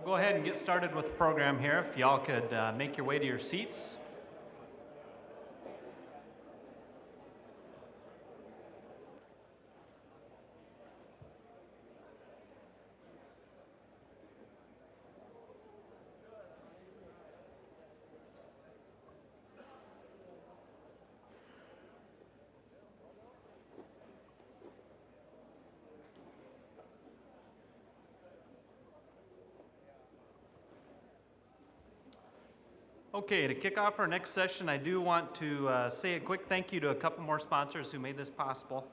go ahead and get started with the program here. If y'all could make your way to your seats. Okay, to kick off our next session, I do want to say a quick thank you to a couple more sponsors who made this possible.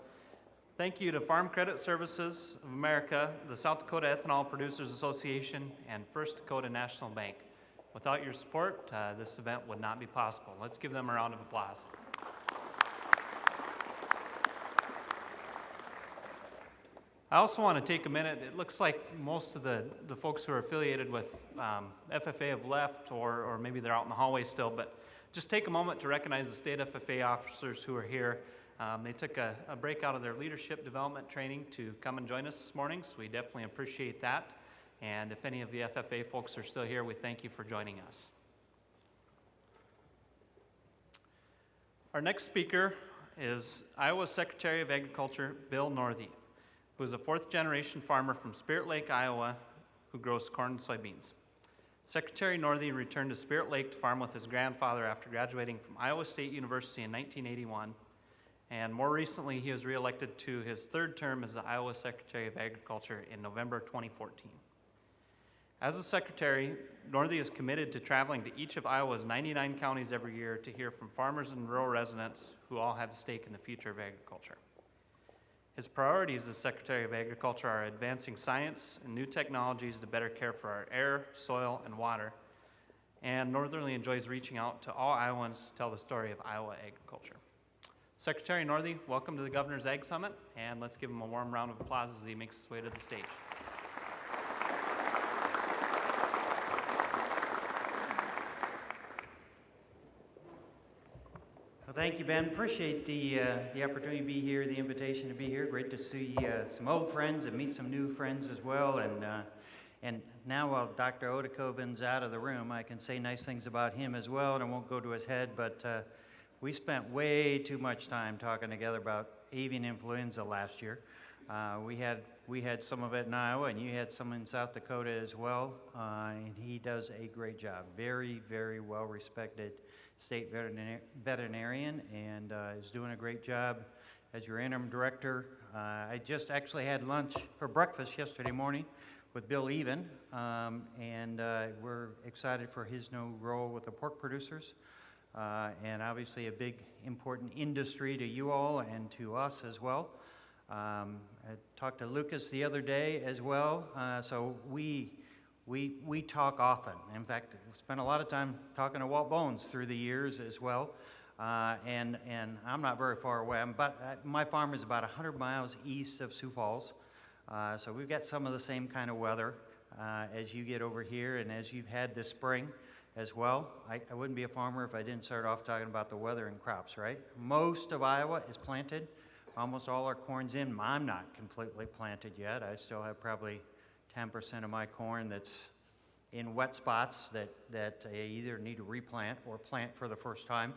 Thank you to Farm Credit Services of America, the South Dakota Ethanol Producers Association, and First Dakota National Bank. Without your support, this event would not be possible. Let's give them a round of applause. I also want to take a minute. It looks like most of the folks who are affiliated with FFA have left, or maybe they're out in the hallway still, but just take a moment to recognize the state FFA officers who are here. They took a break out of their leadership development training to come and join us this morning, so we definitely appreciate that. And if any of the FFA folks are still here, we thank you for joining us. Our next speaker is Iowa Secretary of Agriculture, Bill Northey, who is a fourth-generation farmer from Spirit Lake, Iowa, who grows corn and soybeans. Secretary Northey returned to Spirit Lake to farm with his grandfather after graduating from Iowa State University in 1981, and more recently he was reelected to his third term as the Iowa Secretary of Agriculture in November 2014. As a secretary, Northey is committed to traveling to each of Iowa's 99 counties every year to hear from farmers and rural residents who all have a stake in the future of agriculture. His priorities as Secretary of Agriculture are advancing science and new technologies to better care for our air, soil, and water. And Northerly enjoys reaching out to all Iowans to tell the story of Iowa agriculture. Secretary Northey, welcome to the Governor's Ag Summit, and let's give him a warm round of applause as he makes his way to the stage. Well, thank you, Ben. Appreciate the opportunity to be here, the invitation to be here. Great to see some old friends and meet some new friends as well. And now while Dr. Odekoven's out of the room, I can say nice things about him as well, and I won't go to his head, but we spent way too much time talking together about avian influenza last year. We had some of it in Iowa, and you had some in South Dakota as well, and he does a great job. Very, very well respected state veterinarian, and is doing a great job as your interim director. I just actually had lunch for breakfast yesterday morning with Bill Even, and we're excited for his new role with the pork producers, and obviously a big important industry to you all and to us as well. I talked to Lucas the other day as well, so we talk often. In fact, we spent a lot of time talking to Walt Bones through the years as well, and I'm not very far away. My farm is about 100 miles east of Sioux Falls, so we've got some of the same kind of weather as you get over here and as you've had this spring as well. I wouldn't be a farmer if I didn't start off talking about the weather and crops, right? Most of Iowa is planted. Almost all our corn's in. I'm not completely planted yet. I still have probably 10% of my corn that's in wet spots that I either need to replant or plant for the first time.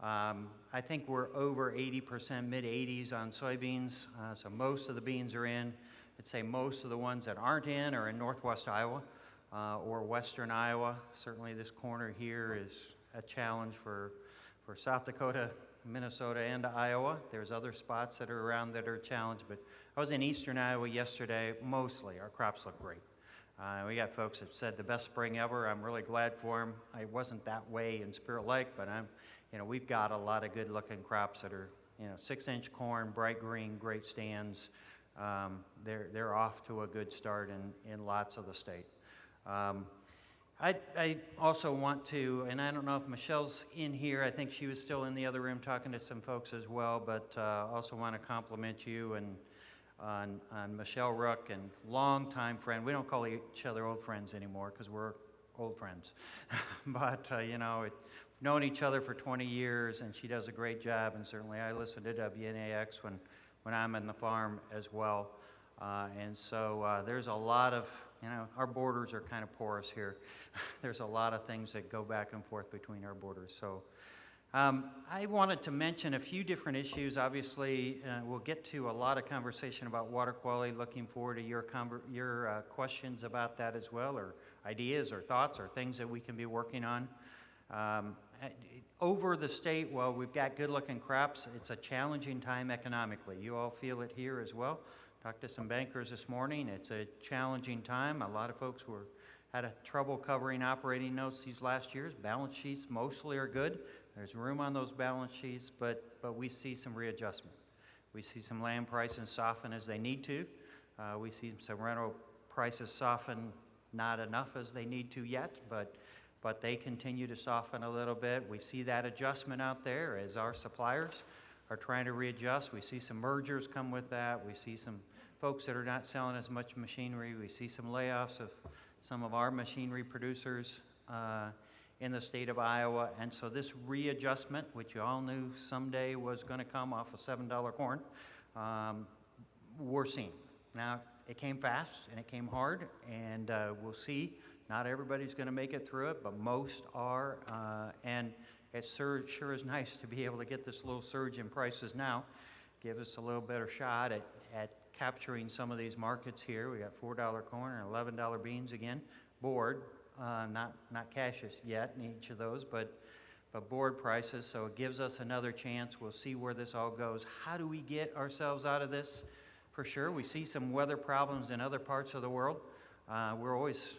I think we're over 80%, mid-80s on soybeans, so most of the beans are in. I'd say most of the ones that aren't in are in northwest Iowa or western Iowa. Certainly this corner here is a challenge for South Dakota, Minnesota, and Iowa. There's other spots that are around that are challenged, but I was in eastern Iowa yesterday. Mostly our crops look great. We got folks that said the best spring ever. I'm really glad for them. I wasn't that way in Spirit Lake, but we've got a lot of good looking crops that are 6-inch corn, bright green, great stands. They're off to a good start in lots of the state. I also want to, and I don't know if Michelle's in here, I think she was still in the other room talking to some folks as well, but also want to compliment you and on Michelle Rook, and longtime friend. We don't call each other old friends anymore because we're old friends. But, we've known each other for 20 years, and she does a great job, and certainly I listen to WNAX when I'm in the farm as well. And so there's a lot of You know, our borders are kind of porous here. There's a lot of things that go back and forth between our borders. So I wanted to mention a few different issues. Obviously, we'll get to a lot of conversation about water quality. Looking forward to your questions about that as well, or ideas or thoughts or things that we can be working on. Over the state, while we've got good-looking crops, it's a challenging time economically. You all feel it here as well. Talked to some bankers this morning. It's a challenging time. A lot of folks had trouble covering operating notes these last years. Balance sheets mostly are good. There's room on those balance sheets, but we see some readjustment. We see some land prices soften as they need to. We see some rental prices soften, not enough as they need to yet, but they continue to soften a little bit. We see that adjustment out there as our suppliers are trying to readjust. We see some mergers come with that. We see some folks that are not selling as much machinery. We see some layoffs of some of our machinery producers in the state of Iowa. And so this readjustment, which you all knew someday was going to come off of $7 corn, we're seeing. Now, it came fast and it came hard, and we'll see. Not everybody's going to make it through it, but most are. And it sure is nice to be able to get this little surge in prices now. Give us a little better shot at capturing some of these markets here. We got $4 corn and $11 beans again, board, not cash yet in each of those, but board prices. So it gives us another chance. We'll see where this all goes. How do we get ourselves out of this? For sure, we see some weather problems in other parts of the world. We always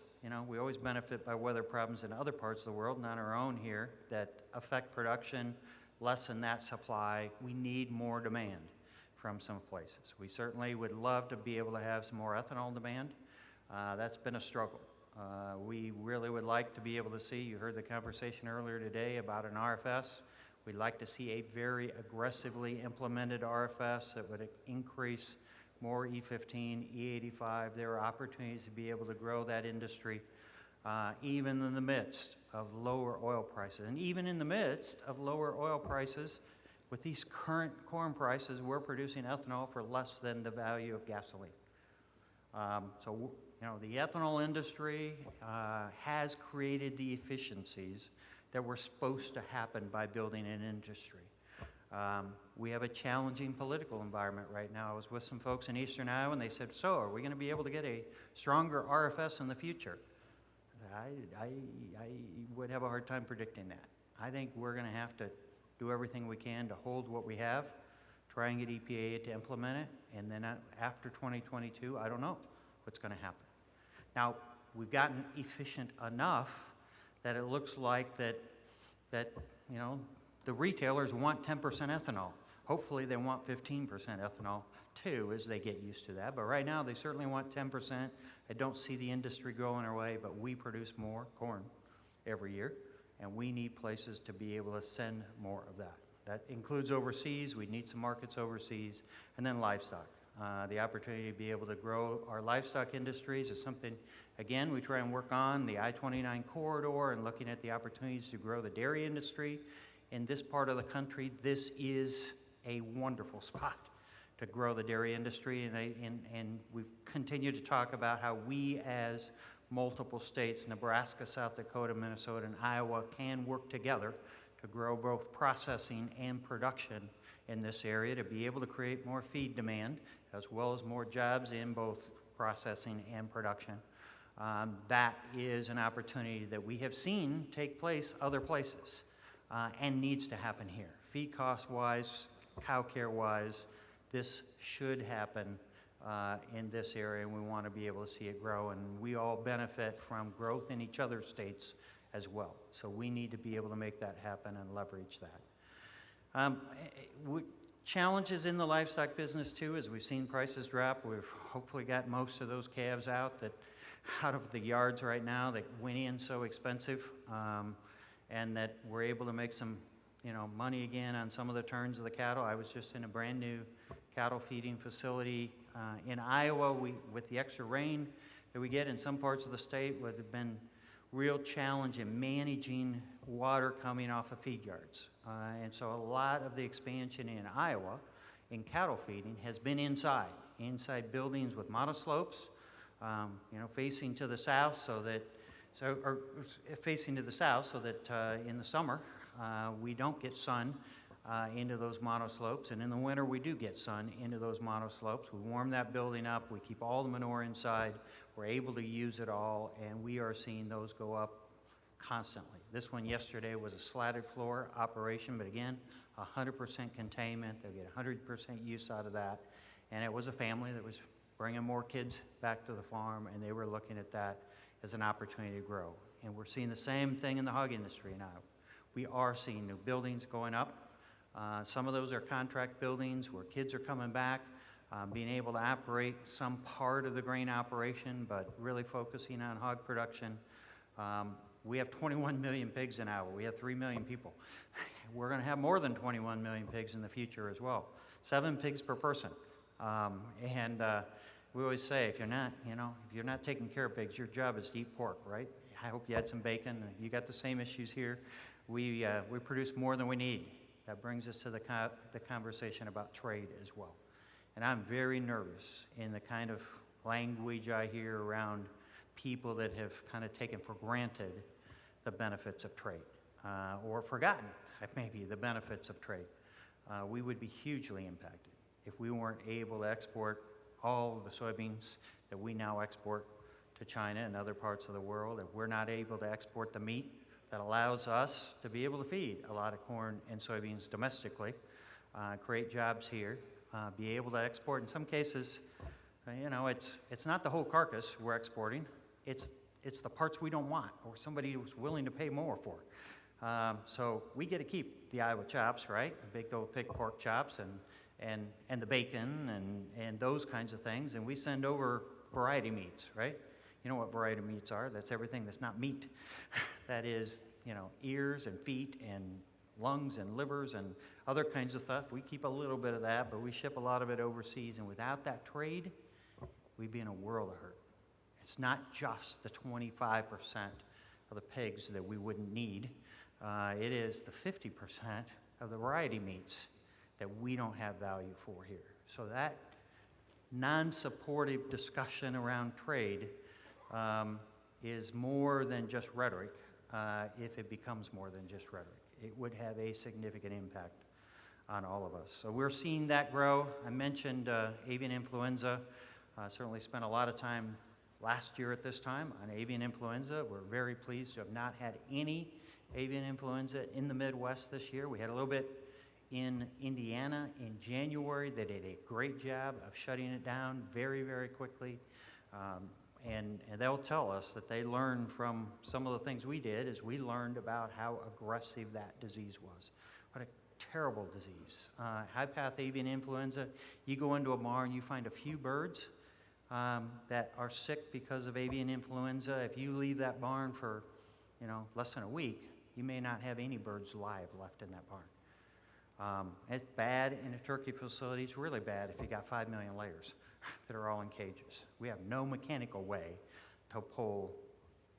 benefit by weather problems in other parts of the world, not our own here, that affect production, lessen that supply. We need more demand from some places. We certainly would love to be able to have some more ethanol demand. That's been a struggle. We really would like to be able to see, you heard the conversation earlier today about an RFS. We'd like to see a very aggressively implemented RFS that would increase more E15, E85. There are opportunities to be able to grow that industry even in the midst of lower oil prices. And even in the midst of lower oil prices, with these current corn prices, we're producing ethanol for less than the value of gasoline. The ethanol industry has created the efficiencies that were supposed to happen by building an industry. We have a challenging political environment right now. I was with some folks in eastern Iowa, and they said, so are we going to be able to get a stronger RFS in the future? I would have a hard time predicting that. I think we're going to have to do everything we can to hold what we have, try and get EPA to implement it, and then after 2022, I don't know what's going to happen. Now, we've gotten efficient enough that it looks like that the retailers want 10% ethanol. Hopefully they want 15% ethanol too as they get used to that. But right now they certainly want 10%. I don't see the industry going our way, but we produce more corn every year, and we need places to be able to send more of that. That includes overseas. We need some markets overseas, and then livestock. The opportunity to be able to grow our livestock industries is something, again, we try and work on, the I-29 corridor and looking at the opportunities to grow the dairy industry. In this part of the country, this is a wonderful spot to grow the dairy industry, and we've continued to talk about how we as multiple states, Nebraska, South Dakota, Minnesota, and Iowa, can work together to grow both processing and production in this area to be able to create more feed demand as well as more jobs in both processing and production. That is an opportunity that we have seen take place other places and needs to happen here. Feed cost-wise, cow care-wise, this should happen in this area, and we want to be able to see it grow, and we all benefit from growth in each other's states as well. So we need to be able to make that happen and leverage that. Challenges in the livestock business too, as we've seen prices drop. We've hopefully got most of those calves out of the yards right now that went in so expensive, and that we're able to make some money again on some of the turns of the cattle. I was just in a brand new cattle feeding facility in Iowa. With the extra rain that we get in some parts of the state, would have been real challenge in managing water coming off of feed yards. And so a lot of the expansion in Iowa in cattle feeding has been inside buildings with monoslopes, facing to the south facing to the south so that in the summer we don't get sun into those monoslopes, and in the winter we do get sun into those monoslopes. We warm that building up, we keep all the manure inside, we're able to use it all, and we are seeing those go up constantly. This one yesterday was a slatted floor operation, but again, 100% containment. They'll get 100% use out of that. And it was a family that was bringing more kids back to the farm, and they were looking at that as an opportunity to grow. And we're seeing the same thing in the hog industry now. We are seeing new buildings going up. Some of those are contract buildings where kids are coming back, being able to operate some part of the grain operation, but really focusing on hog production. We have 21 million pigs in Iowa. We have 3 million people. We're going to have more than 21 million pigs in the future as well. 7 pigs per person. We always say, if you're not taking care of pigs, your job is to eat pork, right? I hope you had some bacon. You got the same issues here. We produce more than we need. That brings us to the conversation about trade as well. And I'm very nervous in the kind of language I hear around people that have kind of taken for granted the benefits of trade, or forgotten maybe the benefits of trade. We would be hugely impacted if we weren't able to export all of the soybeans that we now export to China and other parts of the world, if we're not able to export the meat that allows us to be able to feed a lot of corn and soybeans domestically, create jobs here, be able to export. In some cases, it's not the whole carcass we're exporting, it's the parts we don't want or somebody who's willing to pay more for. So we get to keep the Iowa chops, right? The big old thick pork chops and the bacon and those kinds of things, and we send over variety meats, right? You know what variety meats are? That's everything that's not meat. That is, ears and feet and lungs and livers and other kinds of stuff. We keep a little bit of that, but we ship a lot of it overseas, and without that trade, we'd be in a world of hurt. It's not just the 25% of the pigs that we wouldn't need. It is the 50% of the variety meats that we don't have value for here. So that non-supportive discussion around trade is more than just rhetoric. If it becomes more than just rhetoric, it would have a significant impact on all of us. So we're seeing that grow. I mentioned avian influenza. Certainly spent a lot of time last year at this time on avian influenza. We're very pleased to have not had any avian influenza in the Midwest this year. We had a little bit in Indiana in January. They did a great job of shutting it down very, very quickly. And they'll tell us that they learned from some of the things we did as we learned about how aggressive that disease was. What a terrible disease. High-path avian influenza, you go into a barn, you find a few birds that are sick because of avian influenza. If you leave that barn for less than a week, you may not have any birds alive left in that barn. It's bad in a turkey facility. It's really bad if you got 5 million layers that are all in cages. We have no mechanical way to pull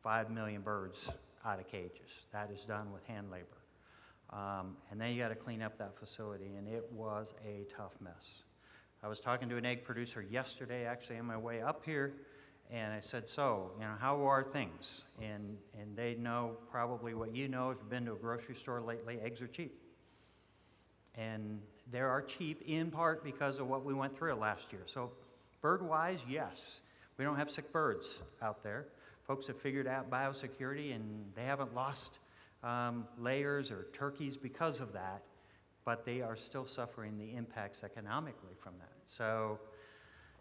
5 million birds out of cages. That is done with hand labor. And then you got to clean up that facility, and it was a tough mess. I was talking to an egg producer yesterday, actually on my way up here, and I said, so, how are things? And they know probably what you know if you've been to a grocery store lately, eggs are cheap. And they are cheap in part because of what we went through last year. So bird-wise, yes, we don't have sick birds out there. Folks have figured out biosecurity, and they haven't lost layers or turkeys because of that, but they are still suffering the impacts economically from that. So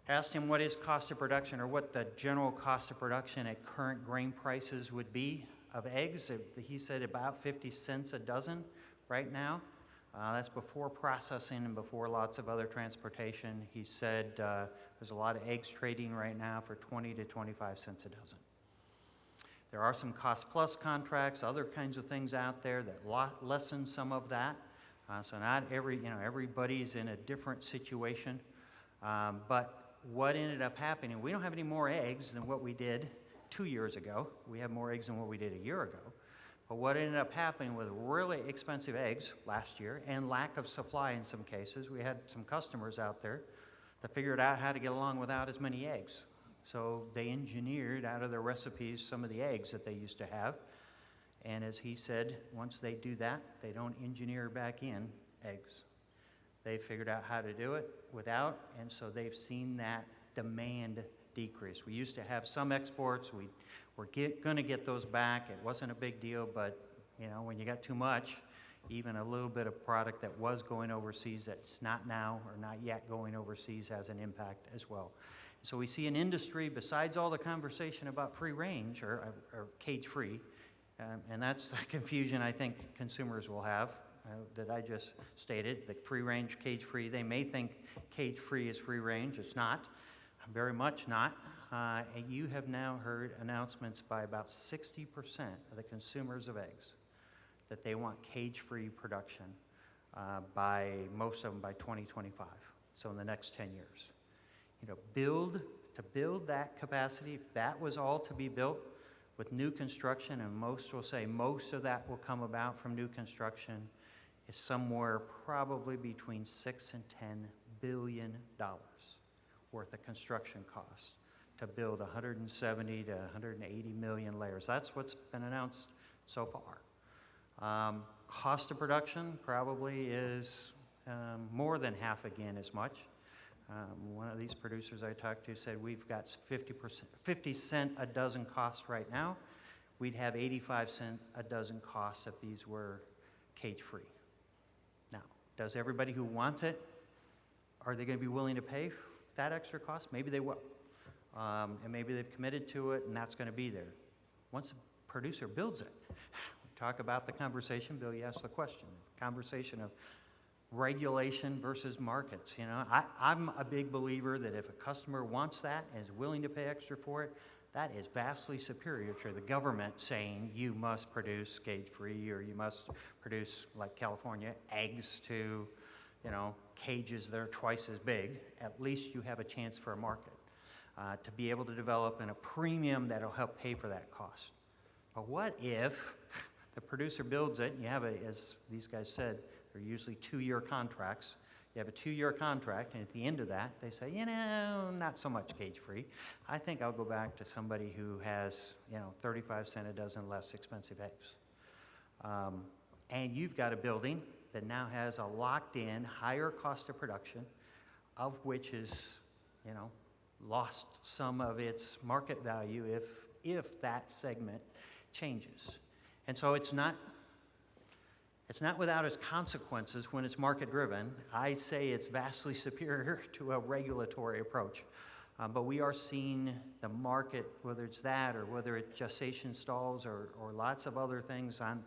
asked him what his cost of production, or what the general cost of production at current grain prices would be of eggs. He said about 50 cents a dozen right now. That's before processing and before lots of other transportation. He said there's a lot of eggs trading right now for 20 to 25 cents a dozen. There are some cost-plus contracts, other kinds of things out there that lessen some of that. So not everybody's in a different situation. But what ended up happening, we don't have any more eggs than what we did 2 years ago. We have more eggs than what we did a year ago. But what ended up happening with really expensive eggs last year and lack of supply in some cases, we had some customers out there that figured out how to get along without as many eggs. So they engineered out of their recipes some of the eggs that they used to have. And as he said, once they do that, they don't engineer back in eggs. They figured out how to do it without, and so they've seen that demand decrease. We used to have some exports. We're going to get those back. It wasn't a big deal, but when you got too much, even a little bit of product that was going overseas that's not now or not yet going overseas has an impact as well. So we see an industry, besides all the conversation about free range or cage-free, and that's the confusion I think consumers will have that I just stated, the free range, cage-free. They may think cage-free is free range. It's not, very much not. And you have now heard announcements by about 60% of the consumers of eggs that they want cage-free production by most of them by 2025, so in the next 10 years. To build that capacity, if that was all to be built with new construction, and most will say most of that will come about from new construction, is somewhere probably between $6 and $10 billion worth of construction costs to build 170 to 180 million layers. That's what's been announced so far. Cost of production probably is more than half again as much. One of these producers I talked to said we've got 50 cent a dozen cost right now. We'd have 85 cent a dozen costs if these were cage-free. Now, does everybody who wants it, are they going to be willing to pay that extra cost? Maybe they will. And maybe they've committed to it and that's going to be there. Once the producer builds it, we talk about the conversation, Bill, you asked the question, conversation of regulation versus markets. I'm a big believer that if a customer wants that and is willing to pay extra for it, that is vastly superior to the government saying you must produce cage-free or you must produce, like California, eggs to, cages that are twice as big. At least you have a chance for a market to be able to develop in a premium that'll help pay for that cost. But what if the producer builds it and you have as these guys said, they're usually 2-year contracts. You have a 2-year contract, and at the end of that, they say, not so much cage-free. I think I'll go back to somebody who has, 35 cent a dozen less expensive eggs. And you've got a building that now has a locked-in higher cost of production, of which is, lost some of its market value if that segment changes. And so it's not without its consequences when it's market-driven. I say it's vastly superior to a regulatory approach. But we are seeing the market, whether it's that or whether it's gestation stalls or lots of other things on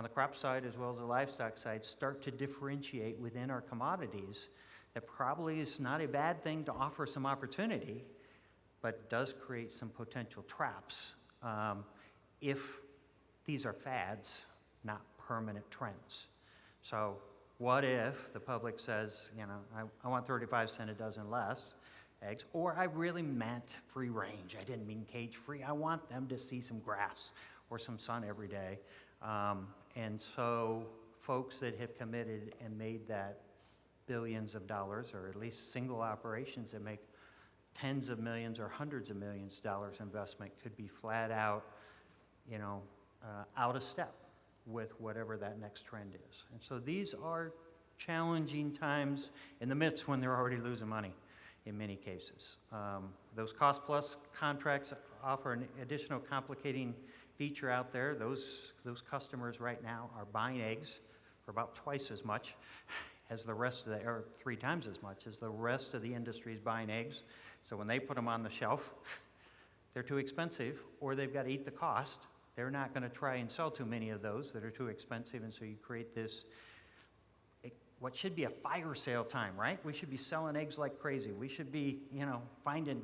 the crop side as well as the livestock side, start to differentiate within our commodities. That probably is not a bad thing to offer some opportunity, but does create some potential traps if these are fads, not permanent trends. So what if the public says, I want 35 cent a dozen less eggs, or I really meant free range. I didn't mean cage-free. I want them to see some grass or some sun every day. And so folks that have committed and made that billions of dollars, or at least single operations that make tens of millions or hundreds of millions of dollars investment could be flat out, out of step with whatever that next trend is. And so these are challenging times in the midst when they're already losing money in many cases. Those cost-plus contracts offer an additional complicating feature out there. Those customers right now are buying eggs for about twice as much as the rest of or 3 times as much as the rest of the industry is buying eggs. So when they put them on the shelf, they're too expensive, or they've got to eat the cost. They're not going to try and sell too many of those that are too expensive, and so you create this, what should be a fire sale time, right? We should be selling eggs like crazy. We should be, finding,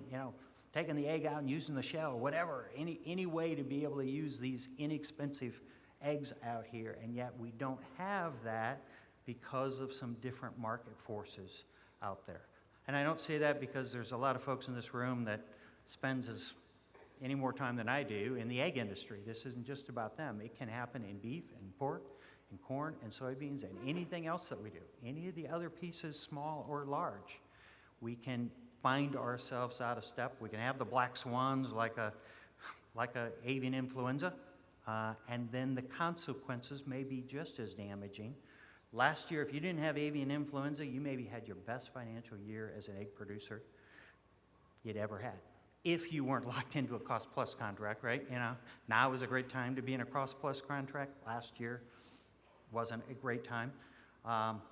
taking the egg out and using the shell, whatever, any way to be able to use these inexpensive eggs out here, and yet we don't have that because of some different market forces out there. And I don't say that because there's a lot of folks in this room that spends any more time than I do in the egg industry. This isn't just about them. It can happen in beef and pork and corn and soybeans and anything else that we do. Any of the other pieces, small or large, we can find ourselves out of step. We can have the black swans like a avian influenza, and then the consequences may be just as damaging. Last year, if you didn't have avian influenza, you maybe had your best financial year as an egg producer you'd ever had. If you weren't locked into a cost-plus contract, right? You know, now is a great time to be in a cost-plus contract. Last year wasn't a great time.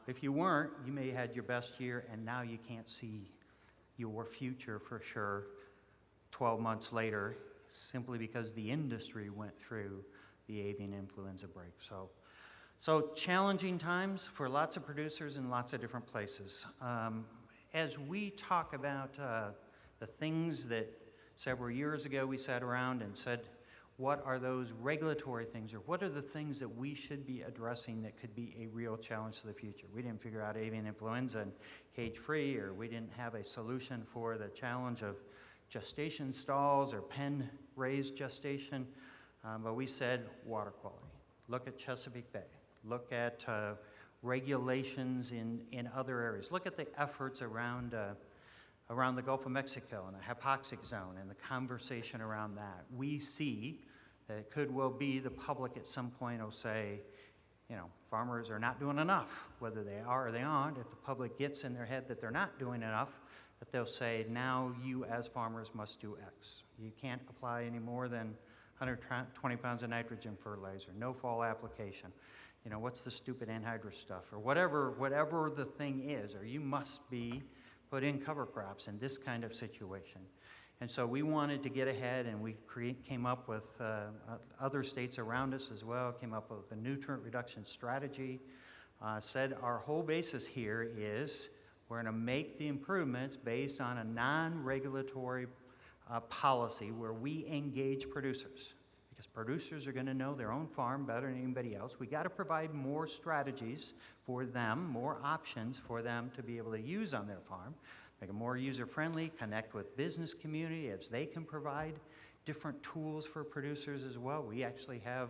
If you weren't, you may have had your best year, and now you can't see your future for sure 12 months later, simply because the industry went through the avian influenza break. So challenging times for lots of producers in lots of different places. As we talk about the things that several years ago we sat around and said, what are those regulatory things, or what are the things that we should be addressing that could be a real challenge to the future? We didn't figure out avian influenza and cage-free, or we didn't have a solution for the challenge of gestation stalls or pen-raised gestation, but we said water quality. Look at Chesapeake Bay. Look at regulations in other areas. Look at the efforts around the Gulf of Mexico and the hypoxic zone and the conversation around that. We see that it could well be the public at some point will say, you know, farmers are not doing enough, whether they are or they aren't. If the public gets in their head that they're not doing enough, that they'll say, now you as farmers must do X. You can't apply any more than 120 pounds of nitrogen fertilizer, no fall application. You know, what's the stupid anhydrous stuff, or whatever the thing is, or you must be put in cover crops in this kind of situation. And so we wanted to get ahead, and we came up with, other states around us as well, came up with a nutrient reduction strategy, said our whole basis here is we're going to make the improvements based on a non-regulatory policy where we engage producers. Because producers are going to know their own farm better than anybody else. We got to provide more strategies for them, more options for them to be able to use on their farm, make it more user-friendly, connect with business community as they can provide different tools for producers as well. We actually have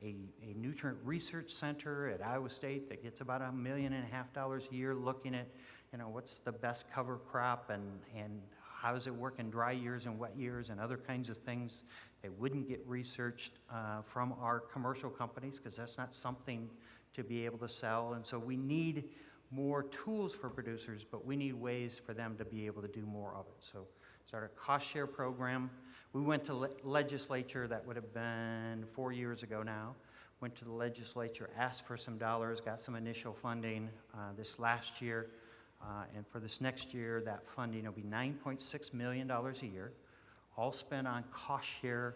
a nutrient research center at Iowa State that gets about $1.5 million a year looking at, you know, what's the best cover crop and how does it work in dry years and wet years and other kinds of things. They wouldn't get researched from our commercial companies because that's not something to be able to sell. And so we need more tools for producers, but we need ways for them to be able to do more of it. So started a cost share program. We went to legislature, that would have been 4 years ago now. Went to the legislature, asked for some dollars, got some initial funding this last year. And for this next year, that funding will be $9.6 million a year, all spent on cost share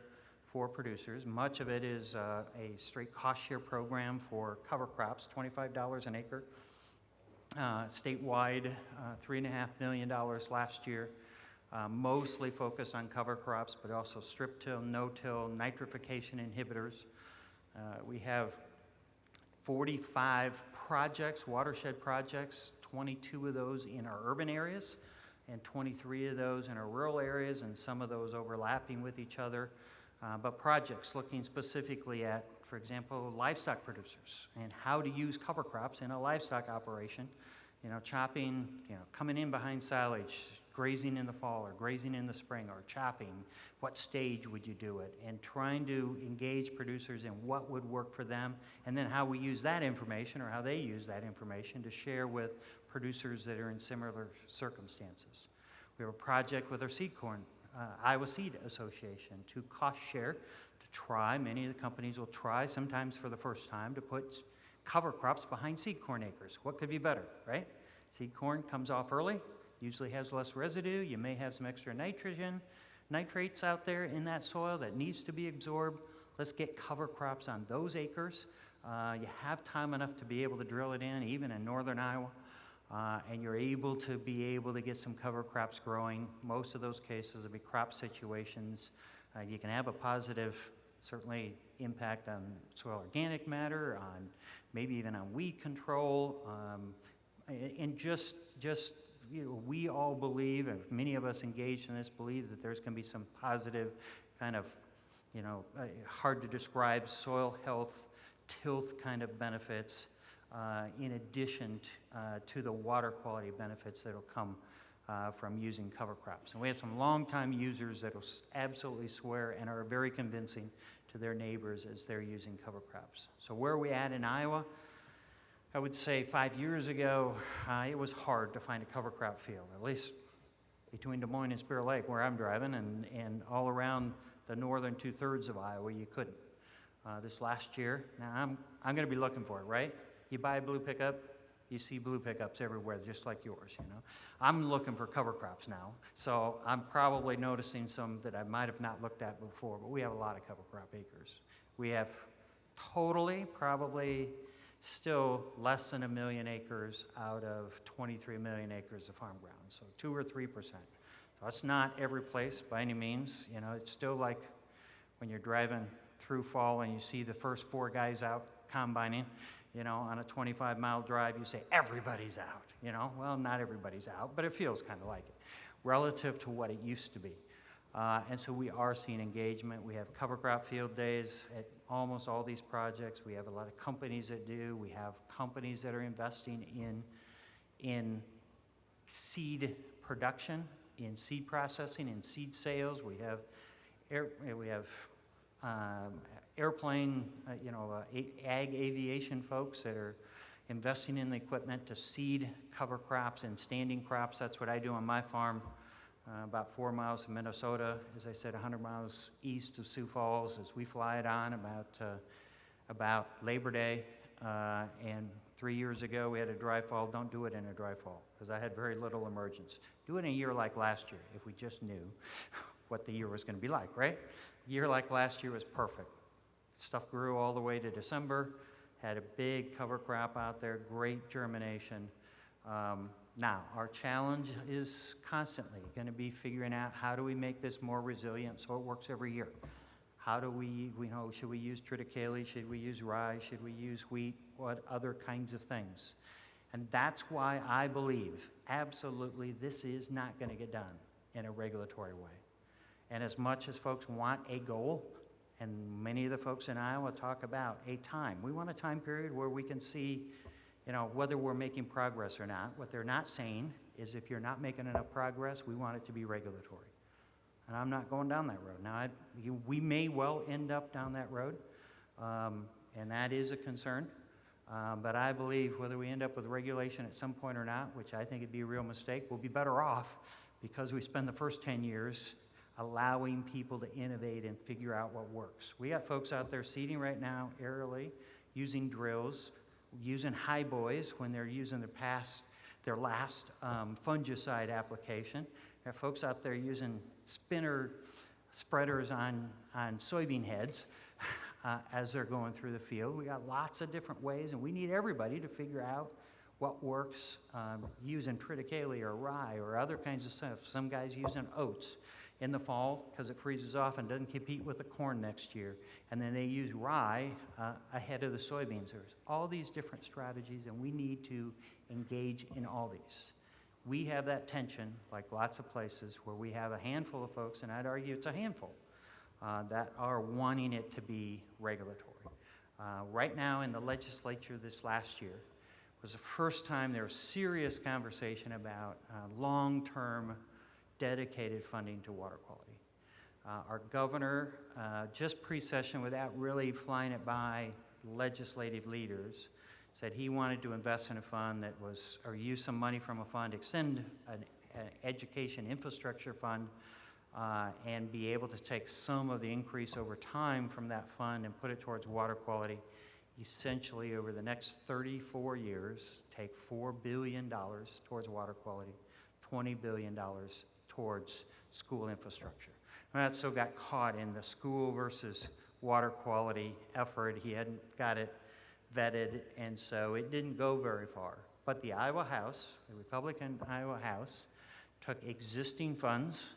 for producers. Much of it is a straight cost share program for cover crops, $25 an acre. Statewide, $3.5 million last year, mostly focused on cover crops, but also strip till, no-till, nitrification inhibitors. We have 45 projects, watershed projects, 22 of those in our urban areas, and 23 of those in our rural areas, and some of those overlapping with each other. But projects looking specifically at, for example, livestock producers and how to use cover crops in a livestock operation. You know, chopping, you know, coming in behind silage, grazing in the fall or grazing in the spring, or chopping, what stage would you do it? And trying to engage producers in what would work for them, and then how we use that information, or how they use that information, to share with producers that are in similar circumstances. We have a project with our seed corn, Iowa Seed Association, to cost share, to try, many of the companies will try, sometimes for the first time, to put cover crops behind seed corn acres. What could be better, right? Seed corn comes off early, usually has less residue. You may have some extra nitrogen, nitrates out there in that soil that needs to be absorbed. Let's get cover crops on those acres. You have time enough to be able to drill it in, even in northern Iowa, and you're able to get some cover crops growing. Most of those cases will be crop situations. You can have a positive, certainly, impact on soil organic matter, on maybe even on weed control, and just you know, we all believe, and many of us engaged in this believe, that there's going to be some positive kind of, you know, hard to describe soil health, tilth kind of benefits, in addition to the water quality benefits that will come from using cover crops. And we have some longtime users that will absolutely swear and are very convincing to their neighbors as they're using cover crops. So where are we at in Iowa? I would say 5 years ago, it was hard to find a cover crop field, at least between Des Moines and Spirit Lake, where I'm driving, and all around the northern 2/3 of Iowa, you couldn't. This last year, now I'm going to be looking for it, right? You buy a blue pickup, you see blue pickups everywhere, just like yours, you know. I'm looking for cover crops now, so I'm probably noticing some that I might have not looked at before, but we have a lot of cover crop acres. We have totally probably still less than 1 million acres out of 23 million acres of farm ground, so 2 or 3%. So it's not every place by any means, you know. It's still like when you're driving through fall and you see the first 4 guys out combining, you know, on a 25-mile drive, you say, everybody's out, you know. Well, not everybody's out, but it feels kind of like it relative to what it used to be. And so we are seeing engagement. We have cover crop field days at almost all these projects. We have a lot of companies that do. We have companies that are investing in seed production, in seed processing, in seed sales. We have airplane, ag aviation folks that are investing in the equipment to seed cover crops and standing crops. That's what I do on my farm, about 4 miles from Minnesota, as I said, 100 miles east of Sioux Falls, as we fly it on about Labor Day. And 3 years ago, we had a dry fall. Don't do it in a dry fall, because I had very little emergence. Do it in a year like last year, if we just knew what the year was going to be like, right? A year like last year was perfect. Stuff grew all the way to December, had a big cover crop out there, great germination. Now, our challenge is constantly going to be figuring out how do we make this more resilient so it works every year. How do we know, should we use triticale, should we use rye, should we use wheat, what other kinds of things? And that's why I believe, absolutely, this is not going to get done in a regulatory way. And as much as folks want a goal, and many of the folks in Iowa talk about a time, we want a time period where we can see, you know, whether we're making progress or not. What they're not saying is if you're not making enough progress, we want it to be regulatory. And I'm not going down that road. Now, we may well end up down that road, and that is a concern. But I believe whether we end up with regulation at some point or not, which I think would be a real mistake, we'll be better off because we spend the first 10 years allowing people to innovate and figure out what works. We got folks out there seeding right now aerially, using drills, using high boys when they're using their last fungicide application. There are folks out there using spinner spreaders on soybean heads as they're going through the field. We got lots of different ways, and we need everybody to figure out what works, using triticale or rye or other kinds of stuff. Some guys using oats in the fall because it freezes off and doesn't compete with the corn next year. And then they use rye ahead of the soybeans. There's all these different strategies, and we need to engage in all these. We have that tension, like lots of places, where we have a handful of folks, and I'd argue it's a handful, that are wanting it to be regulatory. Right now in the legislature this last year was the first time there was serious conversation about long-term dedicated funding to water quality. Our governor, just pre-session, without really flying it by legislative leaders, said he wanted to invest in a fund that was, or use some money from a fund, extend an education infrastructure fund, and be able to take some of the increase over time from that fund and put it towards water quality. Essentially, over the next 34 years, take $4 billion towards water quality, $20 billion towards school infrastructure. And that still got caught in the school versus water quality effort. He hadn't got it vetted, and so it didn't go very far. But the Iowa House, the Republican Iowa House, took existing funds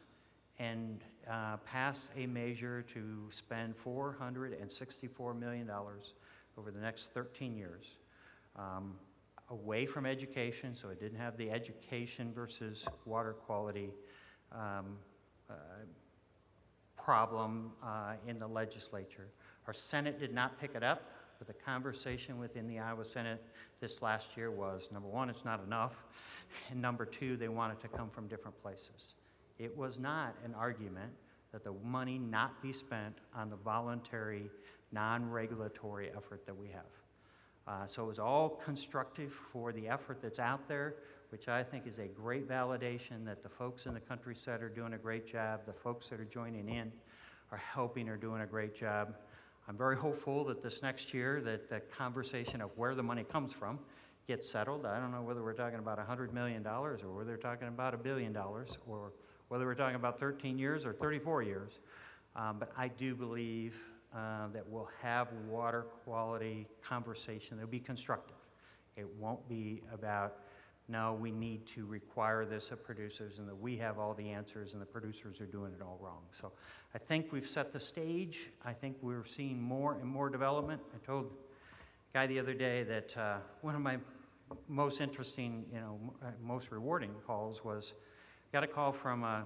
and passed a measure to spend $464 million over the next 13 years away from education, so it didn't have the education versus water quality problem in the legislature. Our Senate did not pick it up. But the conversation within the Iowa Senate this last year was, number one, it's not enough, and number two, they want it to come from different places. It was not an argument that the money not be spent on the voluntary, non-regulatory effort that we have. So it was all constructive for the effort that's out there, which I think is a great validation that the folks in the countryside are doing a great job, the folks that are joining in are helping, are doing a great job. I'm very hopeful that this next year that the conversation of where the money comes from gets settled. I don't know whether we're talking about $100 million or whether we're talking about $1 billion or whether we're talking about 13 years or 34 years. But I do believe that we'll have water quality conversation that'll be constructive. It won't be about, no, we need to require this of producers and that we have all the answers and the producers are doing it all wrong. So I think we've set the stage. I think we're seeing more and more development. I told a guy the other day that one of my most interesting, most rewarding calls was, got a call from a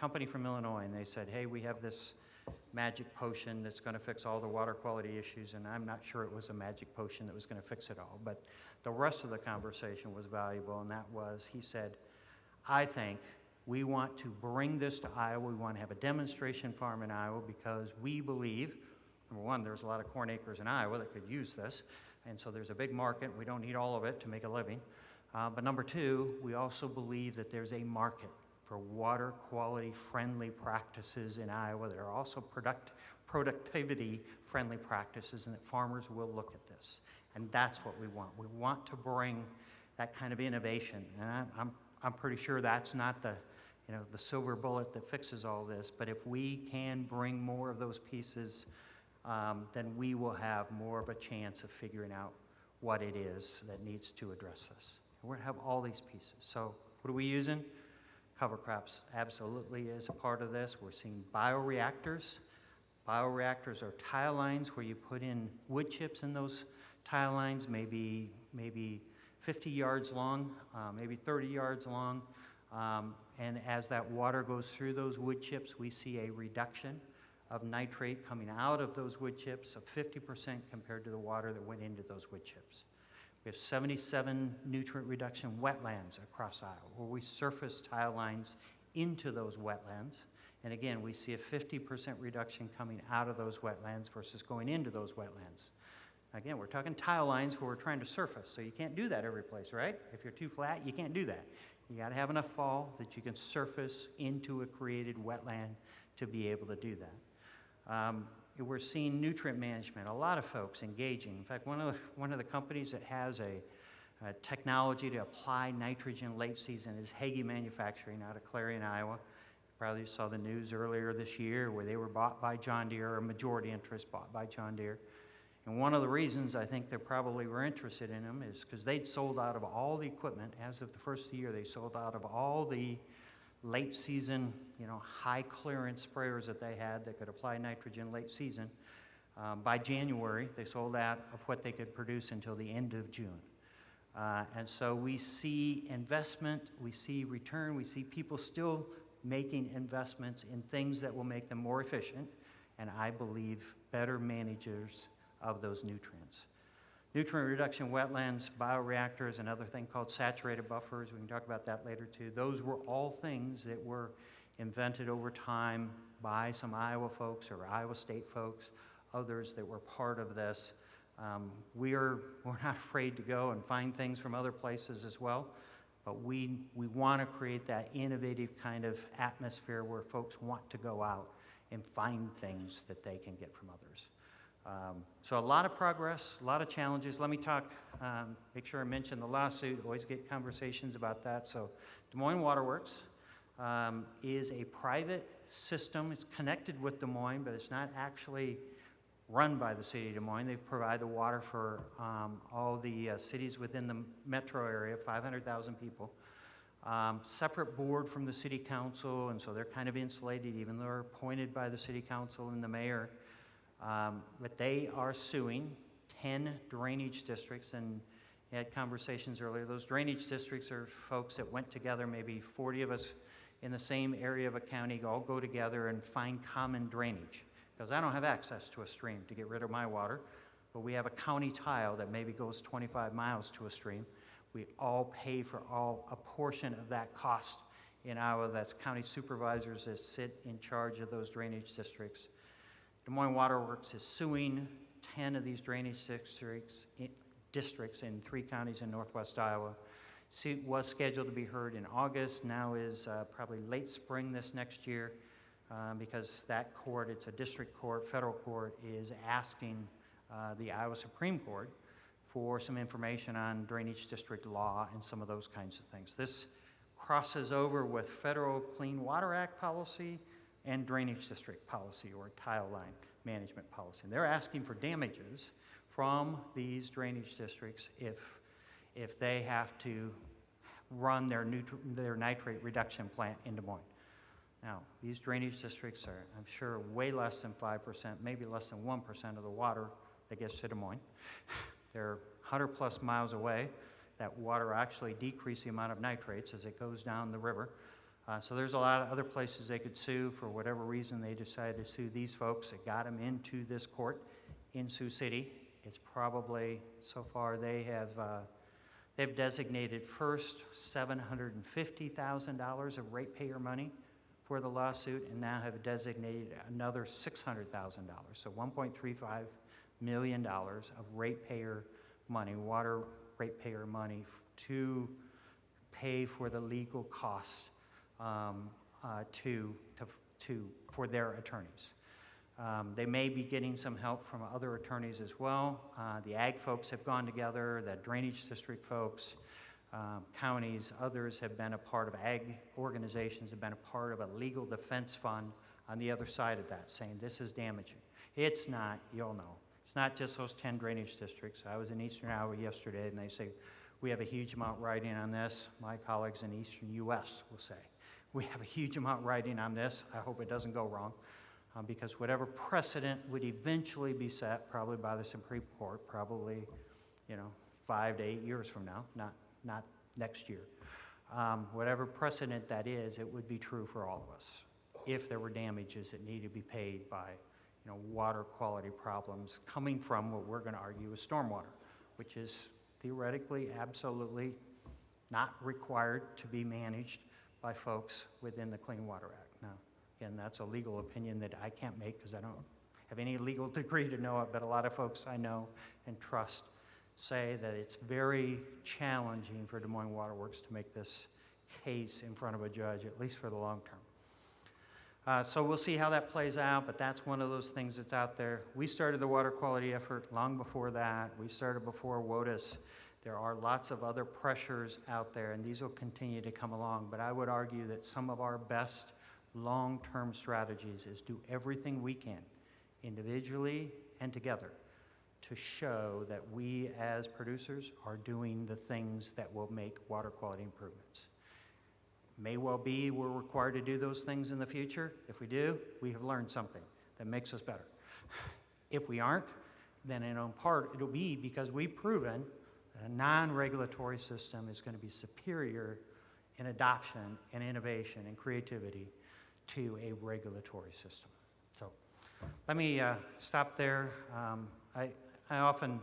company from Illinois, and they said, hey, we have this magic potion that's going to fix all the water quality issues, and I'm not sure it was a magic potion that was going to fix it all. But the rest of the conversation was valuable, and that was, he said, I think we want to bring this to Iowa. We want to have a demonstration farm in Iowa because we believe, number one, there's a lot of corn acres in Iowa that could use this, and so there's a big market. We don't need all of it to make a living. But number two, we also believe that there's a market for water quality friendly practices in Iowa that are also productivity friendly practices, and that farmers will look at this. And that's what we want. We want to bring that kind of innovation. And I'm pretty sure that's not the silver bullet that fixes all this, but if we can bring more of those pieces, then we will have more of a chance of figuring out what it is that needs to address this. We're going to have all these pieces. So what are we using? Cover crops absolutely is a part of this. We're seeing bioreactors. Bioreactors are tile lines where you put in wood chips in those tile lines, maybe 50 yards long, maybe 30 yards long. And as that water goes through those wood chips, we see a reduction of nitrate coming out of those wood chips of 50% compared to the water that went into those wood chips. We have 77 nutrient reduction wetlands across Iowa, where we surface tile lines into those wetlands. And again, we see a 50% reduction coming out of those wetlands versus going into those wetlands. Again, we're talking tile lines where we're trying to surface, so you can't do that every place, right? If you're too flat, you can't do that. You got to have enough fall that you can surface into a created wetland to be able to do that. We're seeing nutrient management, a lot of folks engaging. In fact, one of the companies that has a technology to apply nitrogen late season is Hagee Manufacturing out of Clarion, Iowa. You probably saw the news earlier this year where they were bought by John Deere, or a majority interest bought by John Deere. And one of the reasons I think they probably were interested in them is because they'd sold out of all the equipment. As of the first of the year, they sold out of all the late season, high clearance sprayers that they had that could apply nitrogen late season. By January, they sold out of what they could produce until the end of June. And so we see investment, we see return, we see people still making investments in things that will make them more efficient, and I believe better managers of those nutrients. Nutrient reduction wetlands, bioreactors, another thing called saturated buffers. We can talk about that later too. Those were all things that were invented over time by some Iowa folks or Iowa State folks, others that were part of this. We're not afraid to go and find things from other places as well, but we want to create that innovative kind of atmosphere where folks want to go out and find things that they can get from others. So a lot of progress, a lot of challenges. Let me talk, make sure I mention the lawsuit. Always get conversations about that. So Des Moines Waterworks is a private system. It's connected with Des Moines, but it's not actually run by the city of Des Moines. They provide the water for all the cities within the metro area, 500,000 people. Separate board from the city council, and so they're kind of insulated, even though they're appointed by the city council and the mayor. But they are suing 10 drainage districts, and I had conversations earlier. Those drainage districts are folks that went together, maybe 40 of us in the same area of a county, all go together and find common drainage. Because I don't have access to a stream to get rid of my water. but we have a county tile that maybe goes 25 miles to a stream. We all pay for a portion of that cost in Iowa. That's county supervisors that sit in charge of those drainage districts. Des Moines Water Works is suing 10 of these drainage districts in 3 counties in northwest Iowa. Suit was scheduled to be heard in August, now is probably late spring this next year, because that court, it's a district court, federal court, is asking the Iowa Supreme Court for some information on drainage district law and some of those kinds of things. This crosses over with federal Clean Water Act policy and drainage district policy, or tile line management policy. And they're asking for damages from these drainage districts if they have to run their nitrate reduction plant in Des Moines. Now, these drainage districts are, I'm sure, way less than 5%, maybe less than 1% of the water that gets to Des Moines. They're 100 plus miles away. That water actually decreases the amount of nitrates as it goes down the river. So there's a lot of other places they could sue. For whatever reason, they decided to sue these folks. It got them into this court in Sioux City. It's probably, so far, they've designated first $750,000 of ratepayer money for the lawsuit, and now have designated another $600,000. So $1.35 million of ratepayer money, water ratepayer money, to pay for the legal costs for their attorneys. They may be getting some help from other attorneys as well. The ag folks have gone together, the drainage district folks, counties, others have been a part of ag organizations, have been a part of a legal defense fund on the other side of that, saying this is damaging. It's not, you'll know. It's not just those 10 drainage districts. I was in eastern Iowa yesterday, and they say, we have a huge amount riding on this. My colleagues in the eastern U.S. will say, we have a huge amount riding on this. I hope it doesn't go wrong, because whatever precedent would eventually be set, probably by the Supreme Court, probably, 5 to 8 years from now, not next year. Whatever precedent that is, it would be true for all of us if there were damages that need to be paid by water quality problems coming from what we're going to argue is stormwater, which is theoretically absolutely not required to be managed by folks within the Clean Water Act. Now, again, that's a legal opinion that I can't make because I don't have any legal degree to know it, but a lot of folks I know and trust say that it's very challenging for Des Moines Water Works to make this case in front of a judge, at least for the long term. So we'll see how that plays out, but that's one of those things that's out there. We started the water quality effort long before that. We started before WOTUS. There are lots of other pressures out there, and these will continue to come along. But I would argue that some of our best long-term strategies is do everything we can, individually and together, to show that we as producers are doing the things that will make water quality improvements. May well be we're required to do those things in the future. If we do, we have learned something that makes us better. If we aren't, then in part it'll be because we've proven that a non-regulatory system is going to be superior in adoption and innovation and creativity to a regulatory system. So let me stop there. I often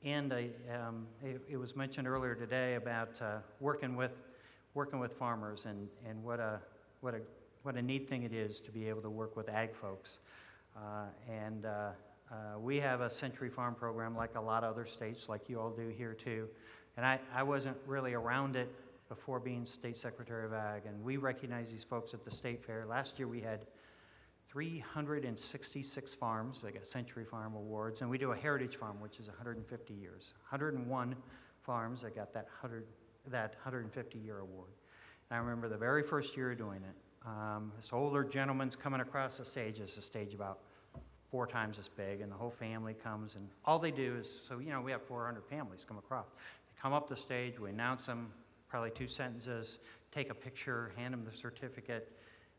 end, it was mentioned earlier today about working with farmers and what a neat thing it is to be able to work with ag folks. We have a Century Farm program like a lot of other states, like you all do here too. And I wasn't really around it before being State Secretary of Ag, and we recognize these folks at the State Fair. Last year we had 366 farms that got Century Farm awards, and we do a Heritage Farm, which is 150 years. 101 farms that got that 150-year award. And I remember the very first year doing it, this older gentleman's coming across the stage. It's a stage about 4 times this big, and the whole family comes, and all they do is, so we have 400 families come across. They come up the stage, we announce them, probably 2 sentences, take a picture, hand them the certificate,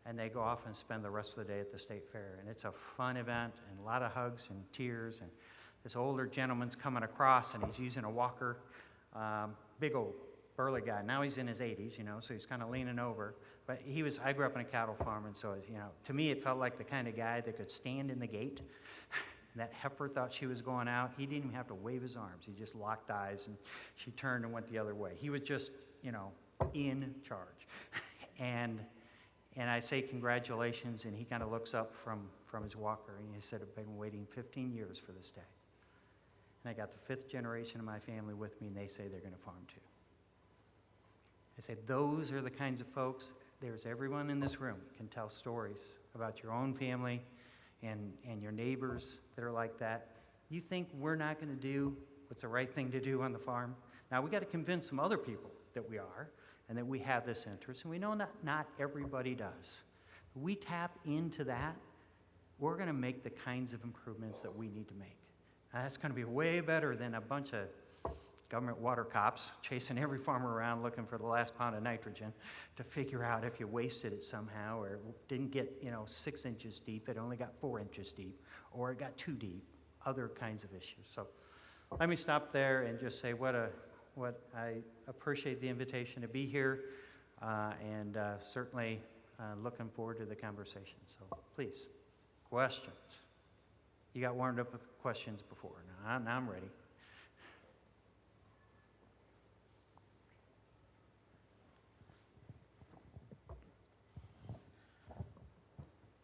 and they go off and spend the rest of the day at the State Fair. And it's a fun event, and a lot of hugs and tears, and this older gentleman's coming across, and he's using a walker, big old burly guy. Now he's in his 80s, so he's kind of leaning over. But I grew up on a cattle farm, and so, to me it felt like the kind of guy that could stand in the gate And that heifer thought she was going out. He didn't even have to wave his arms. He just locked eyes, and she turned and went the other way. He was just, in charge. And I say congratulations, and he kind of looks up from his walker, and he said, I've been waiting 15 years for this day. And I got the 5th generation of my family with me, and they say they're going to farm too. I say, those are the kinds of folks, there's everyone in this room can tell stories about your own family and your neighbors that are like that. You think we're not going to do what's the right thing to do on the farm? Now, we got to convince some other people that we are and that we have this interest, and we know not everybody does. We tap into that, we're going to make the kinds of improvements that we need to make. Now, that's going to be way better than a bunch of government water cops chasing every farmer around looking for the last pound of nitrogen to figure out if you wasted it somehow, or it didn't get 6 inches deep, it only got 4 inches deep, or it got too deep, other kinds of issues. So let me stop there and just say what I appreciate the invitation to be here, and certainly looking forward to the conversation. So please, questions. You got warmed up with questions before. Now I'm ready.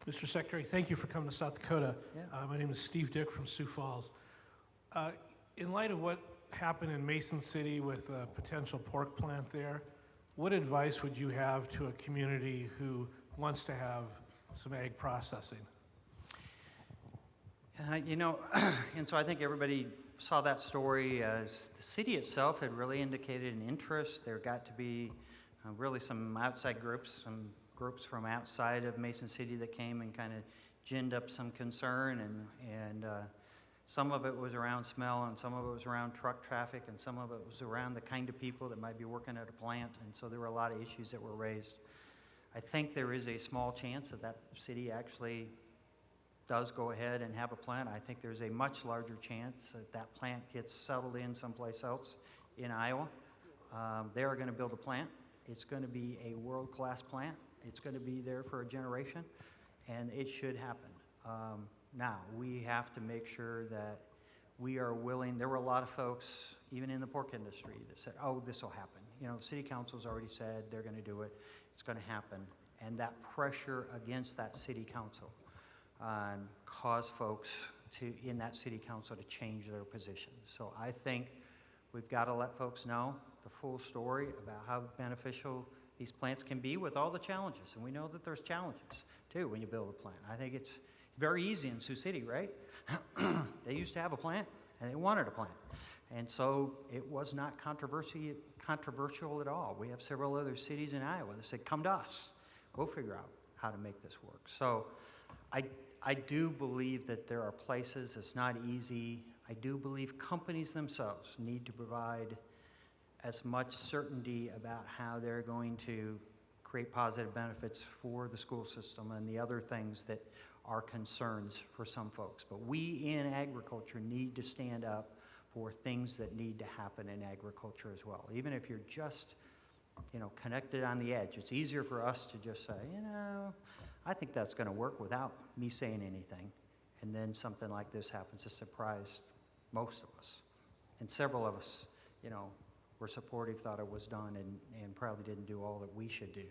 Mr. Secretary, thank you for coming to South Dakota. Yeah. My name is Steve Dick from Sioux Falls. In light of what happened in Mason City with a potential pork plant there, what advice would you have to a community who wants to have some egg processing? And so I think everybody saw that story. The city itself had really indicated an interest. There got to be really some outside groups, some groups from outside of Mason City that came and kind of ginned up some concern, and some of it was around smell, and some of it was around truck traffic, and some of it was around the kind of people that might be working at a plant, and so there were a lot of issues that were raised. I think there is a small chance that city actually does go ahead and have a plant. I think there's a much larger chance that plant gets settled in someplace else in Iowa. They are going to build a plant. It's going to be a world-class plant. It's going to be there for a generation, and it should happen. Now, we have to make sure that we are willing. There were a lot of folks, even in the pork industry, that said, oh, this will happen. The city council's already said they're going to do it. It's going to happen. And that pressure against that city council caused folks in that city council to change their positions. So I think we've got to let folks know the full story about how beneficial these plants can be with all the challenges. And we know that there's challenges, too, when you build a plant. I think it's very easy in Sioux City, right? They used to have a plant, and they wanted a plant. And so it was not controversial at all. We have several other cities in Iowa that said, come to us. We'll figure out how to make this work. So I do believe that there are places, it's not easy. I do believe companies themselves need to provide as much certainty about how they're going to create positive benefits for the school system and the other things that are concerns for some folks. But we in agriculture need to stand up for things that need to happen in agriculture as well. Even if you're just, connected on the edge, it's easier for us to just say, I think that's going to work without me saying anything. And then something like this happens. It surprised most of us. And several of us, were supportive, thought it was done, and probably didn't do all that we should do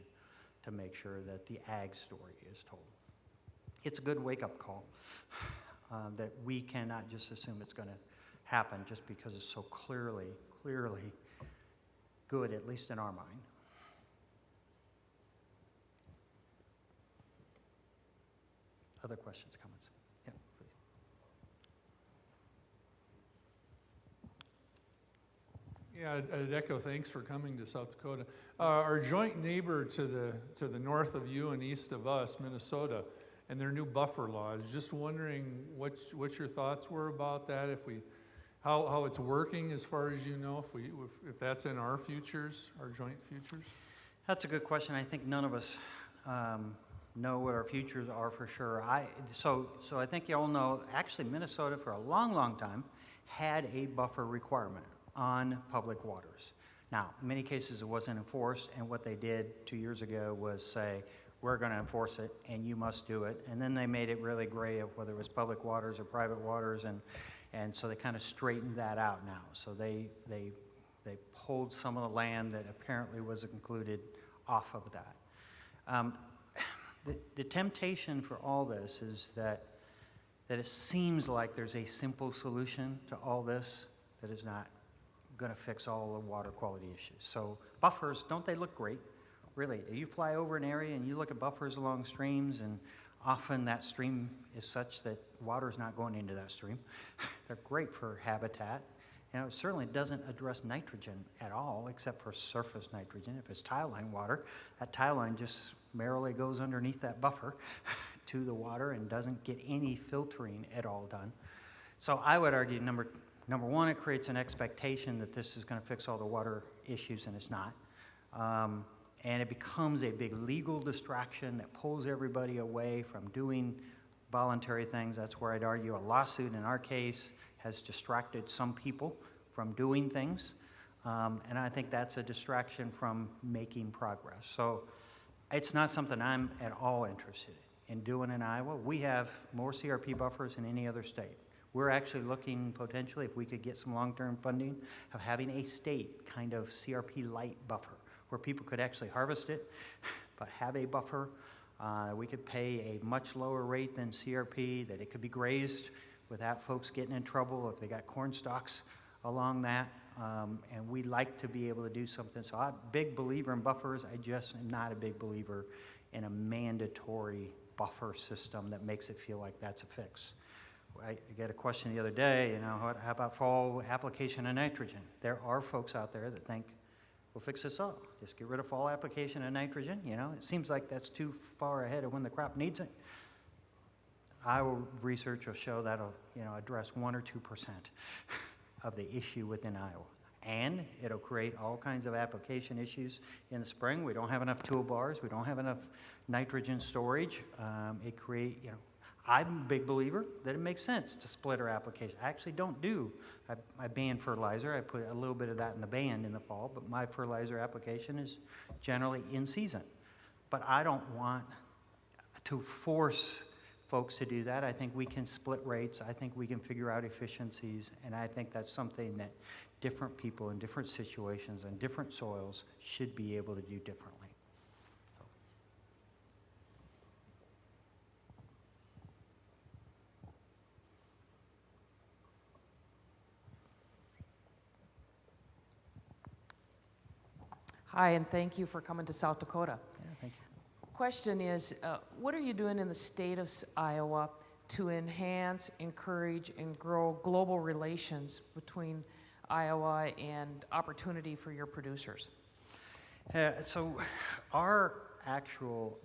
to make sure that the ag story is told. It's a good wake-up call that we cannot just assume it's going to happen just because it's so clearly good, at least in our mind. Other questions, comments? Yeah, please. Yeah, Deco, thanks for coming to South Dakota. Our joint neighbor to the north of you and east of us, Minnesota, and their new buffer laws. Just wondering what your thoughts were about that. How it's working as far as you know, if that's in our futures, our joint futures. That's a good question. I think none of us know what our futures are for sure. So I think you all know, actually Minnesota for a long time had a buffer requirement on public waters. Now, in many cases it wasn't enforced, and what they did 2 years ago was say, we're going to enforce it, and you must do it. And then they made it really gray of whether it was public waters or private waters, and so they kind of straightened that out now. So they pulled some of the land that apparently was included off of that. The temptation for all this is that it seems like there's a simple solution to all this that is not going to fix all the water quality issues. So buffers, don't they look great? Really, you fly over an area and you look at buffers along streams, and often that stream is such that water is not going into that stream. They're great for habitat. And it certainly doesn't address nitrogen at all, except for surface nitrogen. If it's tile line water, that tile line just merrily goes underneath that buffer to the water and doesn't get any filtering at all done. So I would argue, number one, it creates an expectation that this is going to fix all the water issues, and it's not. And it becomes a big legal distraction that pulls everybody away from doing voluntary things. That's where I'd argue a lawsuit in our case has distracted some people from doing things. And I think that's a distraction from making progress. So it's not something I'm at all interested in doing in Iowa. We have more CRP buffers than any other state. We're actually looking potentially, if we could get some long-term funding, of having a state kind of CRP light buffer where people could actually harvest it, but have a buffer. We could pay a much lower rate than CRP, that it could be grazed without folks getting in trouble if they got corn stalks along that. And we like to be able to do something. So I'm a big believer in buffers. I just am not a big believer in a mandatory buffer system that makes it feel like that's a fix. I got a question the other day, how about fall application of nitrogen? There are folks out there that think, we'll fix this up. Just get rid of fall application of nitrogen. It seems like that's too far ahead of when the crop needs it. Iowa research will show that'll, address 1 or 2% of the issue within Iowa. And it'll create all kinds of application issues in the spring. We don't have enough toolbars. We don't have enough nitrogen storage. I'm a big believer that it makes sense to split our application. I actually don't do, I ban fertilizer. I put a little bit of that in the ban in the fall, but my fertilizer application is generally in season. But I don't want to force folks to do that. I think we can split rates. I think we can figure out efficiencies, and I think that's something that different people in different situations and different soils should be able to do differently. Hi, and thank you for coming to South Dakota. Yeah, thank you. Question is, what are you doing in the state of Iowa to enhance, encourage, and grow global relations between Iowa and opportunity for your producers? So our actual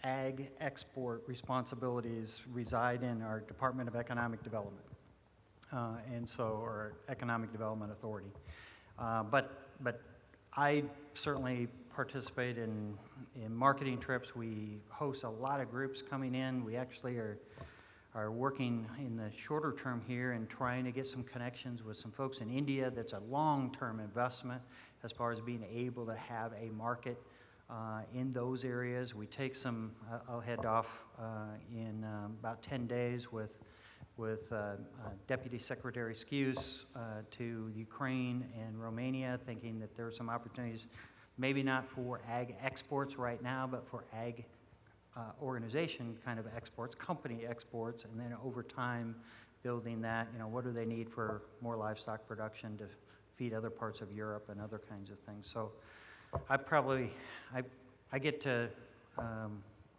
ag export responsibilities reside in our Department of Economic Development, or Economic Development Authority. But I certainly participate in marketing trips. We host a lot of groups coming in. We actually are working in the shorter term here and trying to get some connections with some folks in India. That's a long-term investment as far as being able to have a market in those areas. We take some, I'll head off in about 10 days with Deputy Secretary Skews to Ukraine and Romania, thinking that there are some opportunities, maybe not for ag exports right now, but for ag organization kind of exports, company exports, and then over time building that, what do they need for more livestock production to feed other parts of Europe and other kinds of things. So I get to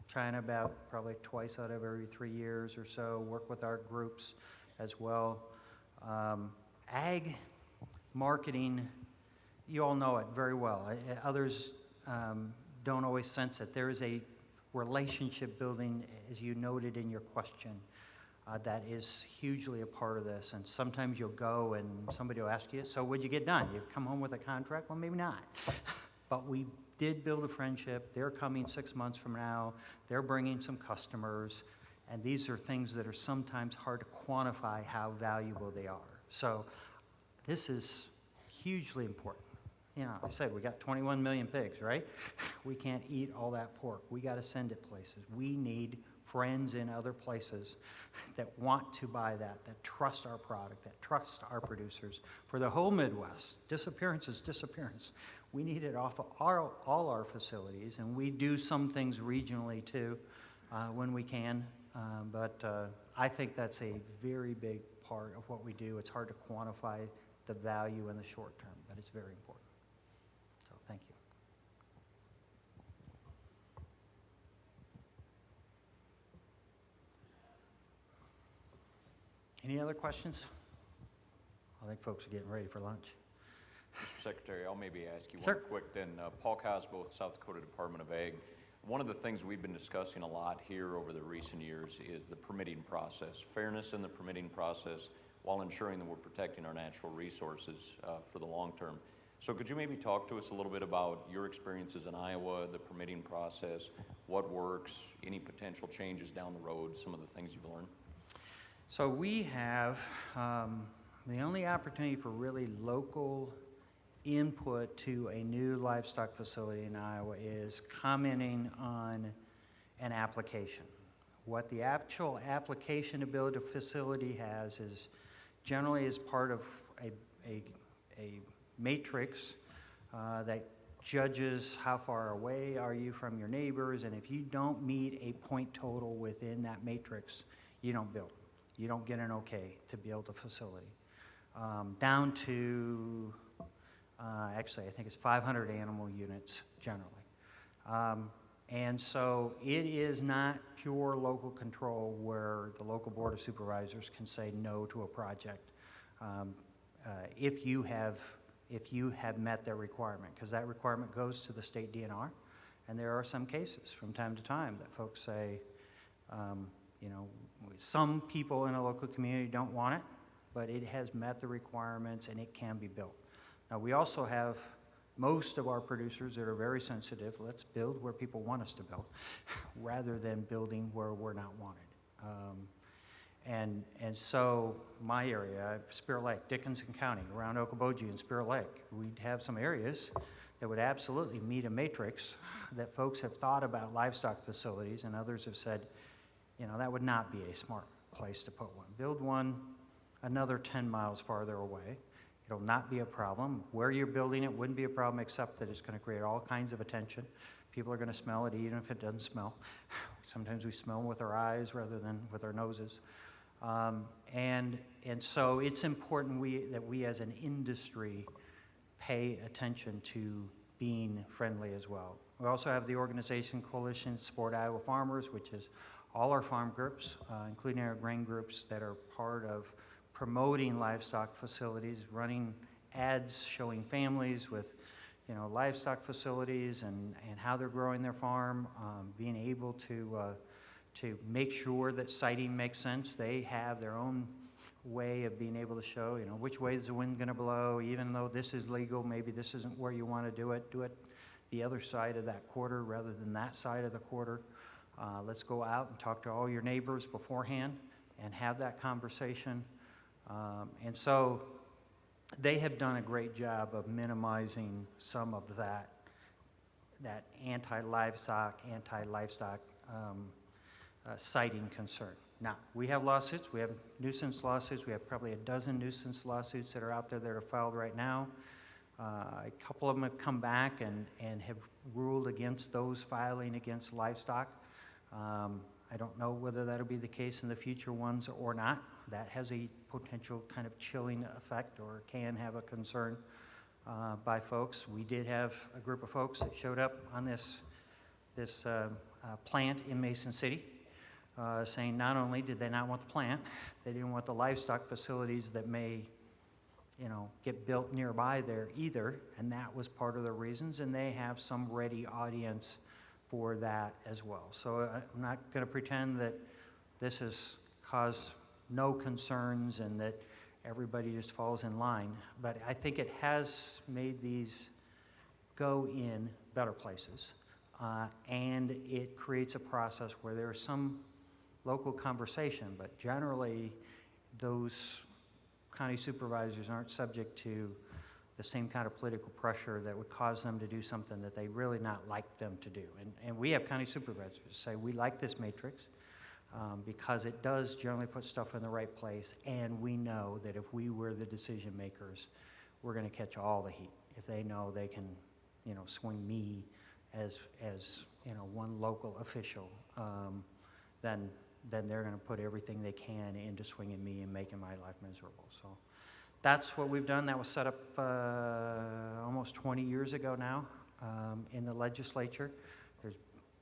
China about probably twice out of every 3 years or so, work with our groups as well. Ag marketing, you all know it very well. Others don't always sense it. There is a relationship building, as you noted in your question, that is hugely a part of this. And sometimes you'll go and somebody will ask you, so what'd you get done? You come home with a contract? Well, maybe not. But we did build a friendship. They're coming 6 months from now. They're bringing some customers. And these are things that are sometimes hard to quantify how valuable they are. So this is hugely important. you know, I said, we got 21 million pigs, right? We can't eat all that pork. We got to send it places. We need friends in other places that want to buy that trust our product, that trust our producers. For the whole Midwest, disappearance is disappearance. We need it off of all our facilities, and we do some things regionally too when we can. But I think that's a very big part of what we do. It's hard to quantify the value in the short term, but it's very important. So thank you. Any other questions? I think folks are getting ready for lunch. Mr. Secretary, I'll maybe ask you Sure. one quick then. Paul Cosbo with South Dakota Department of Ag. One of the things we've been discussing a lot here over the recent years is the permitting process, fairness in the permitting process while ensuring that we're protecting our natural resources for the long term. So could you maybe talk to us a little bit about your experiences in Iowa, the permitting process, what works, any potential changes down the road, some of the things you've learned? So we have the only opportunity for really local input to a new livestock facility in Iowa is commenting on an application. What the actual application to build a facility has is generally is part of a matrix that judges how far away are you from your neighbors, and if you don't meet a point total within that matrix, you don't build. You don't get an okay to build a facility. Down to, actually, I think it's 500 animal units generally. And so it is not pure local control where the local board of supervisors can say no to a project if you have met their requirement, because that requirement goes to the state DNR. And there are some cases from time to time that folks say, you know, some people in a local community don't want it, but it has met the requirements and it can be built. Now, we also have most of our producers that are very sensitive. Let's build where people want us to build rather than building where we're not wanted. And so my area, Spirit Lake, Dickinson County, around Okoboji and Spirit Lake, we'd have some areas that would absolutely meet a matrix that folks have thought about livestock facilities, and others have said, you know, that would not be a smart place to put one. Build one another 10 miles farther away. It'll not be a problem. Where you're building it wouldn't be a problem, except that it's going to create all kinds of attention. People are going to smell it even if it doesn't smell. Sometimes we smell with our eyes rather than with our noses. And so it's important that we as an industry pay attention to being friendly as well. We also have the organization Coalition Support Iowa Farmers, which is all our farm groups, including our grain groups that are part of promoting livestock facilities, running ads showing families with, you know, livestock facilities and how they're growing their farm, being able to make sure that siting makes sense. They have their own way of being able to show, you know, which way is the wind going to blow, even though this is legal, maybe this isn't where you want to do it the other side of that quarter rather than that side of the quarter. Let's go out and talk to all your neighbors beforehand and have that conversation. And so they have done a great job of minimizing some of that anti-livestock siting concern. Now, we have lawsuits. We have nuisance lawsuits. We have probably a dozen nuisance lawsuits that are out there that are filed right now. A couple of them have come back and have ruled against those filing against livestock. I don't know whether that'll be the case in the future ones or not. That has a potential kind of chilling effect or can have a concern by folks. We did have a group of folks that showed up on this plant in Mason City saying not only did they not want the plant, they didn't want the livestock facilities that may, you know, get built nearby there either, and that was part of the reasons, and they have some ready audience for that as well. So I'm not going to pretend that this has caused no concerns and that everybody just falls in line, but I think it has made these go in better places, and it creates a process where there's some local conversation, but generally those county supervisors aren't subject to the same kind of political pressure that would cause them to do something that they really not like them to do. And we have county supervisors say, we like this matrix because it does generally put stuff in the right place, and we know that if we were the decision makers, we're going to catch all the heat. If they know they can, swing me as one local official, then they're going to put everything they can into swinging me and making my life miserable. So that's what we've done. That was set up almost 20 years ago now in the legislature.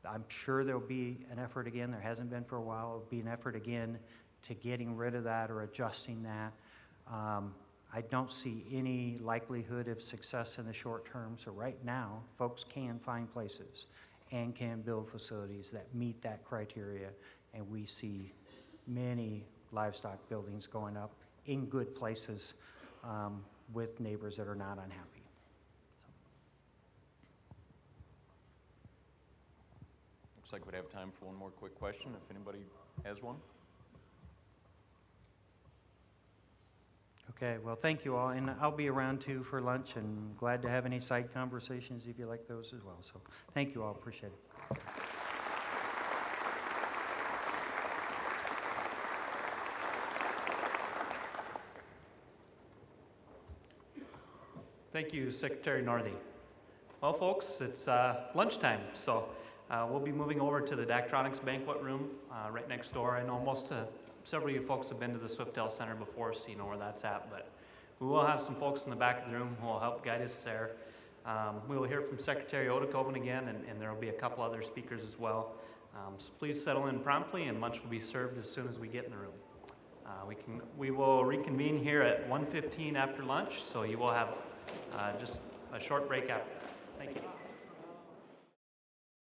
I'm sure there'll be an effort again. There hasn't been for a while. There'll be an effort again to getting rid of that or adjusting that. I don't see any likelihood of success in the short term. So right now, folks can find places and can build facilities that meet that criteria. And we see many livestock buildings going up in good places with neighbors that are not unhappy. Looks like we'd have time for one more quick question, if anybody has one. Okay, well, thank you all, and I'll be around too for lunch, and glad to have any side conversations if you like those as well. So thank you all, appreciate it. Thank you, Secretary Northey. Well, folks, it's lunchtime, so we'll be moving over to the Daktronics banquet room right next door. I know several of you folks have been to the Swiftel Center before, so you know where that's at, but we will have some folks in the back of the room who will help guide us there. We will hear from Secretary Odekoven again, and there will be a couple other speakers as well. So please settle in promptly, and lunch will be served as soon as we get in the room. We will reconvene here at 1:15 after lunch, so you will have just a short break after that. Thank you.